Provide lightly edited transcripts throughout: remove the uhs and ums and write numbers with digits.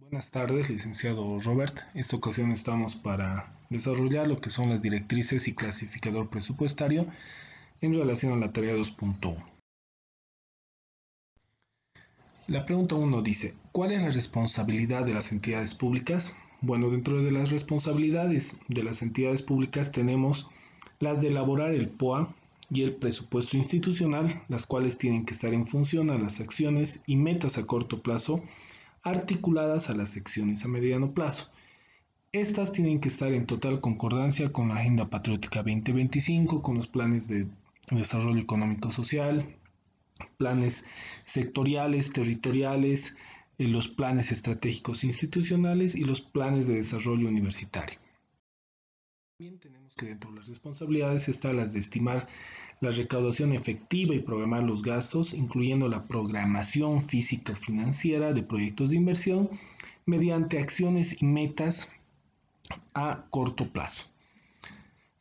Buenas tardes, licenciado Robert. Esta ocasión estamos para desarrollar lo que son las directrices y clasificador presupuestario en relación a la tarea 2.1. La pregunta 1 dice, ¿cuál es la responsabilidad de las entidades públicas? Bueno, dentro de las responsabilidades de las entidades públicas tenemos las de elaborar el POA y el presupuesto institucional, las cuales tienen que estar en función a las acciones y metas a corto plazo articuladas a las acciones a mediano plazo. Estas tienen que estar en total concordancia con la Agenda Patriótica 2025, con los planes de desarrollo económico social, planes sectoriales, territoriales, los planes estratégicos institucionales y los planes de desarrollo universitario. También tenemos que dentro de las responsabilidades están las de estimar la recaudación efectiva y programar los gastos, incluyendo la programación físico-financiera de proyectos de inversión mediante acciones y metas a corto plazo.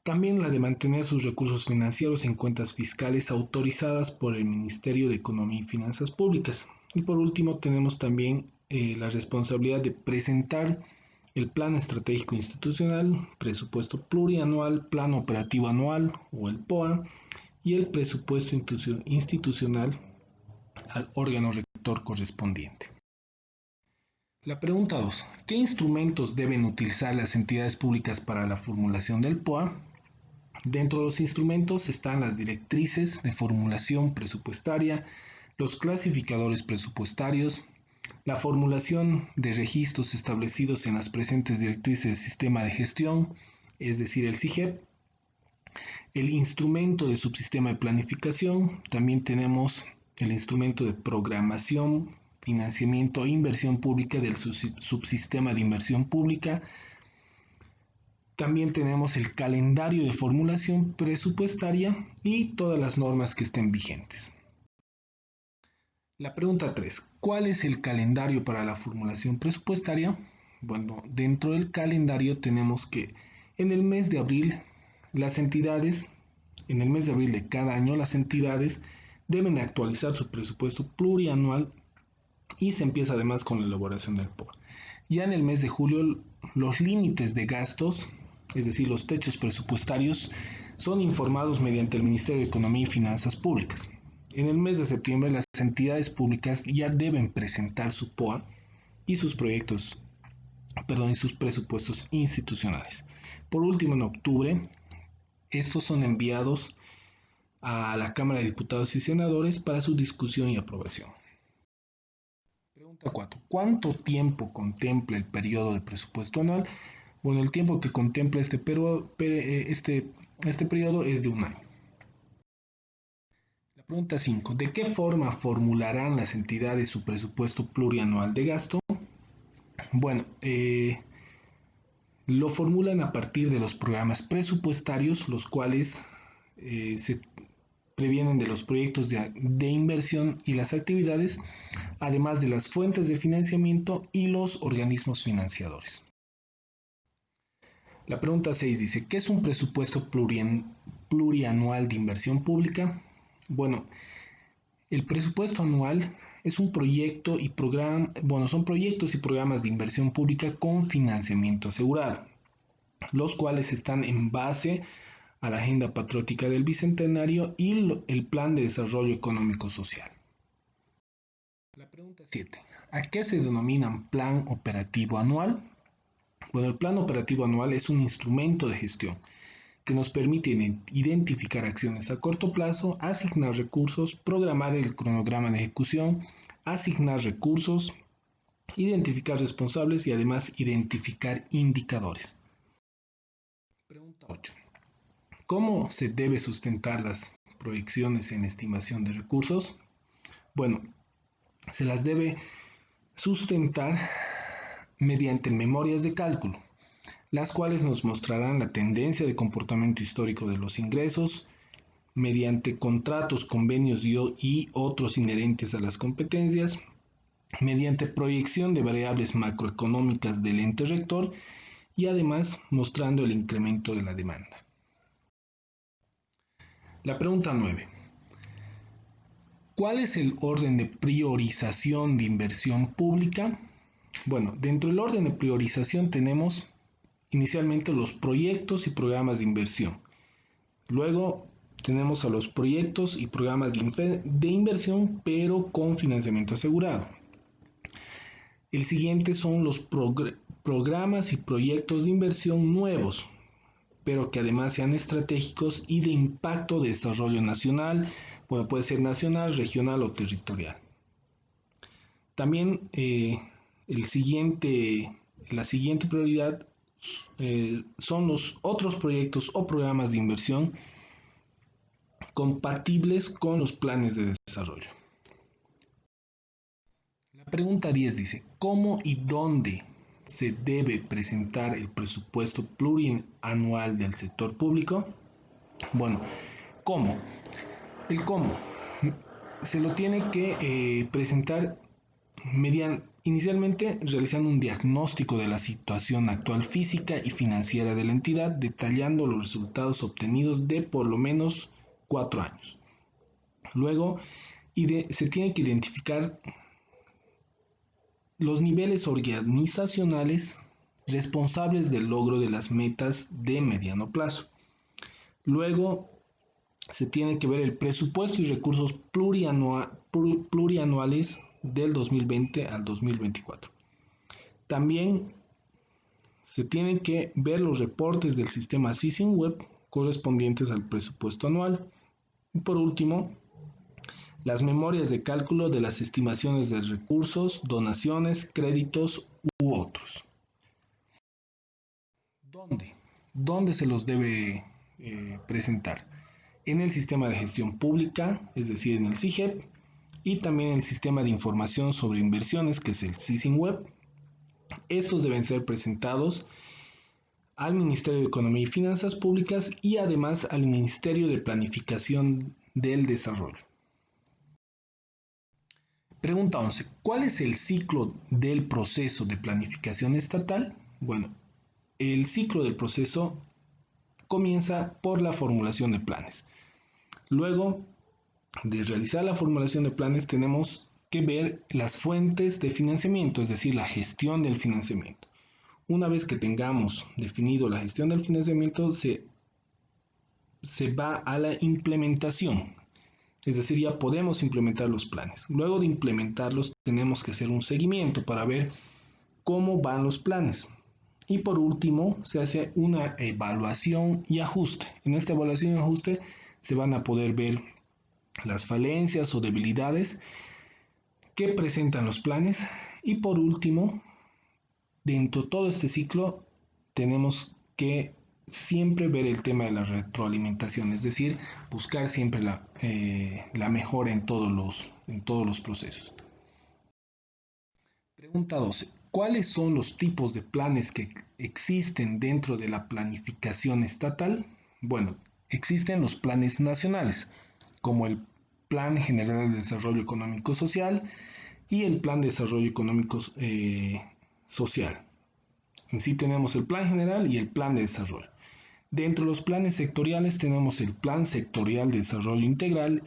También la de mantener sus recursos financieros en cuentas fiscales autorizadas por el Ministerio de Economía y Finanzas Públicas. Y por último tenemos también la responsabilidad de presentar el Plan Estratégico Institucional, Presupuesto Plurianual, Plan Operativo Anual o el POA y el Presupuesto Institucional al órgano rector correspondiente. La pregunta 2. ¿Qué instrumentos deben utilizar las entidades públicas para la formulación del POA? Dentro de los instrumentos están las directrices de formulación presupuestaria, los clasificadores presupuestarios, la formulación de registros establecidos en las presentes directrices del sistema de gestión, es decir, el SIGEP, el instrumento de subsistema de planificación, también tenemos el instrumento de programación, financiamiento e inversión pública del subsistema de inversión pública. También tenemos el calendario de formulación presupuestaria y todas las normas que estén vigentes. La pregunta 3. ¿Cuál es el calendario para la formulación presupuestaria? Bueno, dentro del calendario tenemos que en el mes de abril las entidades, en el mes de abril de cada año, las entidades deben actualizar su presupuesto plurianual y se empieza además con la elaboración del POA. Ya en el mes de julio, los límites de gastos, es decir, los techos presupuestarios, son informados mediante el Ministerio de Economía y Finanzas Públicas. En el mes de septiembre, las entidades públicas ya deben presentar su POA y sus y sus presupuestos institucionales. Por último, en octubre, estos son enviados a la Cámara de Diputados y Senadores para su discusión y aprobación. Pregunta 4. ¿Cuánto tiempo contempla el periodo de presupuesto anual? Bueno, el tiempo que contempla este periodo es de un año. La pregunta 5. ¿De qué forma formularán las entidades su presupuesto plurianual de gasto? Bueno, lo formulan a partir de los programas presupuestarios, los cuales se previenen de los proyectos de inversión y las actividades, además de las fuentes de financiamiento y los organismos financiadores. La pregunta 6 dice, ¿qué es un presupuesto plurianual de inversión pública? Bueno, el presupuesto anual es un proyecto y programa, son proyectos y programas de inversión pública con financiamiento asegurado, los cuales están en base a la Agenda Patriótica del Bicentenario y el Plan de Desarrollo Económico Social. La pregunta 7. ¿A qué se denomina Plan Operativo Anual? Bueno, el Plan Operativo Anual es un instrumento de gestión que nos permite identificar acciones a corto plazo, asignar recursos, programar el cronograma de ejecución, asignar recursos, identificar responsables y además identificar indicadores. Pregunta 8. ¿Cómo se debe sustentar las proyecciones en estimación de recursos? Bueno, se las debe sustentar mediante memorias de cálculo, las cuales nos mostrarán la tendencia de comportamiento histórico de los ingresos, mediante contratos, convenios y otros inherentes a las competencias, mediante proyección de variables macroeconómicas del ente rector y además mostrando el incremento de la demanda. La pregunta 9. ¿Cuál es el orden de priorización de inversión pública? Bueno, dentro del orden de priorización tenemos inicialmente los proyectos y programas de inversión. Luego tenemos a los proyectos y programas de inversión, pero con financiamiento asegurado. El siguiente son los programas y proyectos de inversión nuevos, pero que además sean estratégicos y de impacto de desarrollo nacional, bueno, puede ser nacional, regional o territorial. También la siguiente prioridad son los otros proyectos o programas de inversión compatibles con los planes de desarrollo. La pregunta 10 dice, ¿cómo y dónde se debe presentar el presupuesto plurianual del sector público? Bueno, ¿cómo? El cómo se lo tiene que presentar inicialmente realizando un diagnóstico de la situación actual física y financiera de la entidad, detallando los resultados obtenidos de por lo menos 4 años. Luego, se tiene que identificar los niveles organizacionales responsables del logro de las metas de mediano plazo. Luego, se tiene que ver el presupuesto y recursos plurianuales del 2020 al 2024. También se tienen que ver los reportes del sistema Sysintweb correspondientes al presupuesto anual. Y por último, las memorias de cálculo de las estimaciones de recursos, donaciones, créditos u otros. ¿Dónde? ¿Dónde se los debe presentar? En el sistema de gestión pública, es decir, en el SIGEP, y también en el sistema de información sobre inversiones, que es el Sysintweb. Estos deben ser presentados al Ministerio de Economía y Finanzas Públicas y además al Ministerio de Planificación del Desarrollo. Pregunta 11. ¿Cuál es el ciclo del proceso de planificación estatal? Bueno, el ciclo del proceso comienza por la formulación de planes. Luego de realizar la formulación de planes tenemos que ver las fuentes de financiamiento, es decir, la gestión del financiamiento. Una vez que tengamos definido la gestión del financiamiento, se va a la implementación, es decir, ya podemos implementar los planes. Luego de implementarlos tenemos que hacer un seguimiento para ver cómo van los planes. Y por último, se hace una evaluación y ajuste. En esta evaluación y ajuste se van a poder ver las falencias o debilidades que presentan los planes. Y por último, dentro de todo este ciclo, tenemos que siempre ver el tema de la retroalimentación, es decir, buscar siempre la mejora en todos los procesos. Pregunta 12. ¿Cuáles son los tipos de planes que existen dentro de la planificación estatal? Bueno, existen los planes nacionales, como el Plan General de Desarrollo Económico Social y el Plan de Desarrollo Económico Social. En sí tenemos el Plan General y el Plan de Desarrollo. Dentro de los planes sectoriales tenemos el Plan Sectorial de Desarrollo Integral,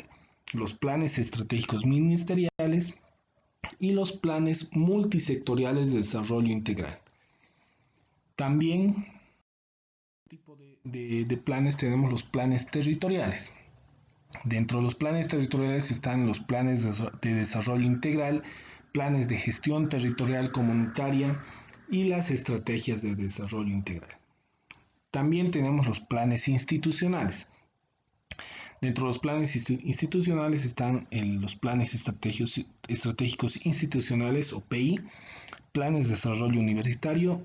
los planes estratégicos ministeriales y los planes multisectoriales de desarrollo integral. También tipo de planes tenemos los planes territoriales. Dentro de los planes territoriales están los planes de desarrollo integral, planes de gestión territorial comunitaria y las estrategias de desarrollo integral. También tenemos los planes institucionales. Dentro de los planes institucionales están los planes estratégicos institucionales o PI, planes de desarrollo universitario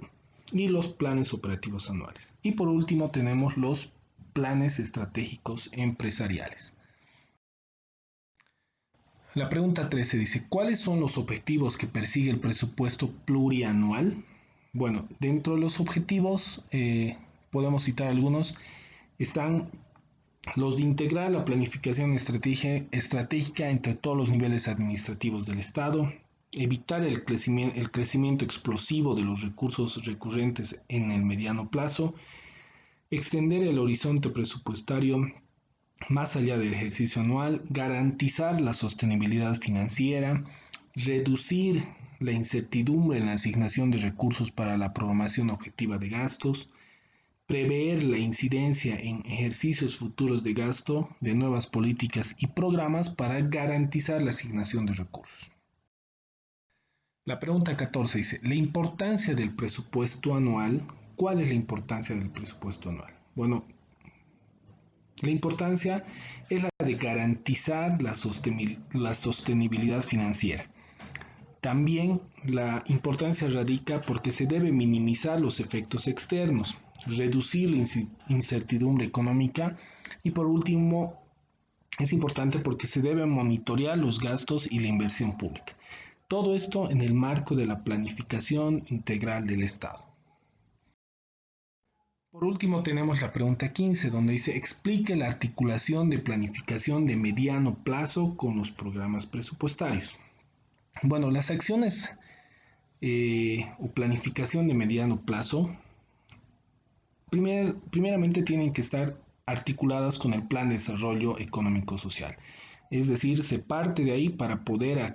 y los planes operativos anuales. Y por último tenemos los planes estratégicos empresariales. La pregunta 13 dice, ¿cuáles son los objetivos que persigue el presupuesto plurianual? Bueno, dentro de los objetivos podemos citar algunos. Están los de integrar la planificación estratégica entre todos los niveles administrativos del Estado, evitar el crecimiento explosivo de los recursos recurrentes en el mediano plazo, extender el horizonte presupuestario más allá del ejercicio anual, garantizar la sostenibilidad financiera, reducir la incertidumbre en la asignación de recursos para la programación objetiva de gastos, prever la incidencia en ejercicios futuros de gasto de nuevas políticas y programas para garantizar la asignación de recursos. La pregunta 14 dice, la importancia del presupuesto anual. ¿Cuál es la importancia del presupuesto anual? Bueno, la importancia es la de garantizar la sostenibilidad financiera. También la importancia radica porque se debe minimizar los efectos externos, reducir la incertidumbre económica y por último es importante porque se debe monitorear los gastos y la inversión pública. Todo esto en el marco de la planificación integral del Estado. Por último tenemos la pregunta 15, donde dice explique la articulación de planificación de mediano plazo con los programas presupuestarios. Bueno, las acciones o planificación de mediano plazo, primeramente tienen que estar articuladas con el Plan de Desarrollo Económico Social. Es decir, se parte de ahí para poder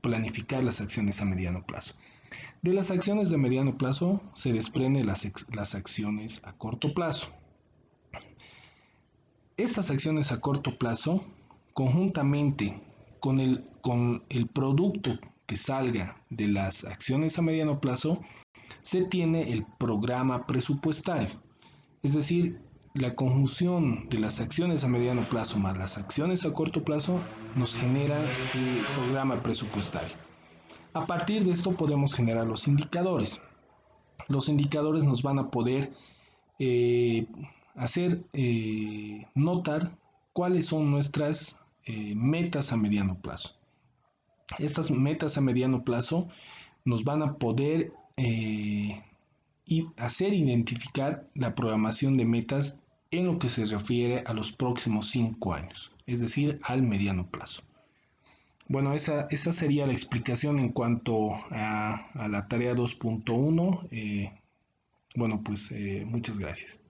planificar las acciones a mediano plazo. De las acciones de mediano plazo se desprenden las acciones a corto plazo. Estas acciones a corto plazo, conjuntamente con el producto que salga de las acciones a mediano plazo, se tiene el programa presupuestario. Es decir, la conjunción de las acciones a mediano plazo más las acciones a corto plazo nos genera el programa presupuestario. A partir de esto podemos generar los indicadores. Los indicadores nos van a poder hacer notar cuáles son nuestras metas a mediano plazo. Estas metas a mediano plazo nos van a poder hacer identificar la programación de metas en lo que se refiere a los próximos 5 años, es decir, al mediano plazo. Bueno, esa sería la explicación en cuanto a la tarea 2.1. Bueno, pues muchas gracias.